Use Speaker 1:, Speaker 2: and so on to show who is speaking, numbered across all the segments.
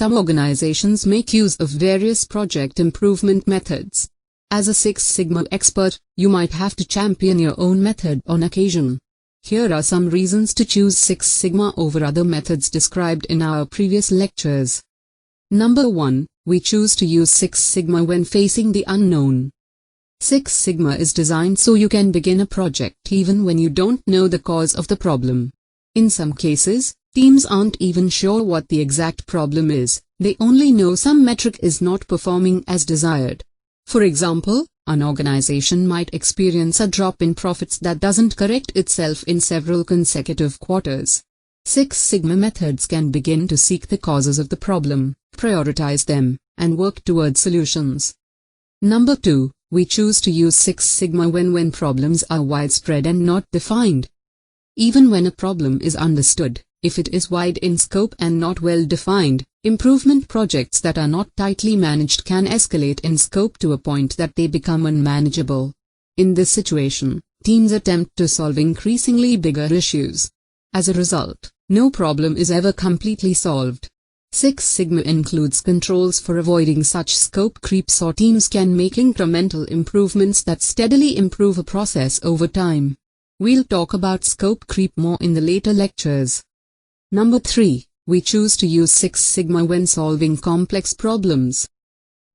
Speaker 1: Some organizations make use of various project improvement methods. As a Six Sigma expert, you might have to champion your own method on occasion. Here are some reasons to choose Six Sigma over other methods described in our previous lectures. Number 1. We choose to use Six Sigma when facing the unknown. Six Sigma is designed so you can begin a project even when you don't know the cause of the problem. In some cases, teams aren't even sure what the exact problem is, they only know some metric is not performing as desired. For example, an organization might experience a drop in profits that doesn't correct itself in several consecutive quarters. Six Sigma methods can begin to seek the causes of the problem, prioritize them, and work towards solutions. Number 2. We choose to use Six Sigma when problems are widespread and not defined. Even when a problem is understood, if it is wide in scope and not well defined, improvement projects that are not tightly managed can escalate in scope to a point that they become unmanageable. In this situation, teams attempt to solve increasingly bigger issues. As a result, no problem is ever completely solved. Six Sigma includes controls for avoiding such scope creep so teams can make incremental improvements that steadily improve a process over time. We'll talk about scope creep more in the later lectures. Number 3. We choose to use Six Sigma when solving complex problems.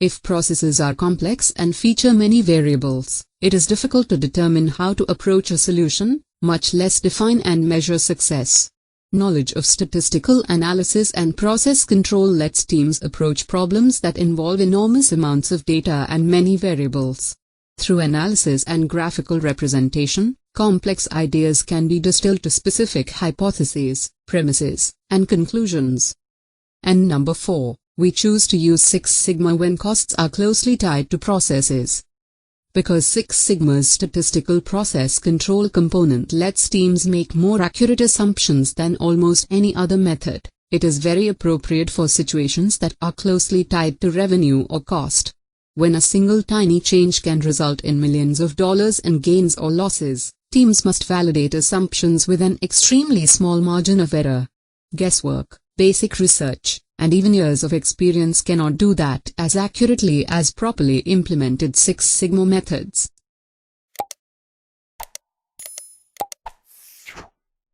Speaker 1: If processes are complex and feature many variables, it is difficult to determine how to approach a solution, much less define and measure success. Knowledge of statistical analysis and process control lets teams approach problems that involve enormous amounts of data and many variables. Through analysis and graphical representation, complex ideas can be distilled to specific hypotheses, premises, and conclusions. And number 4, we choose to use Six Sigma when costs are closely tied to processes. Because Six Sigma's statistical process control component lets teams make more accurate assumptions than almost any other method, it is very appropriate for situations that are closely tied to revenue or cost. When a single tiny change can result in millions of dollars in gains or losses, teams must validate assumptions with an extremely small margin of error. Guesswork, basic research, and even years of experience cannot do that as accurately as properly implemented Six Sigma methods.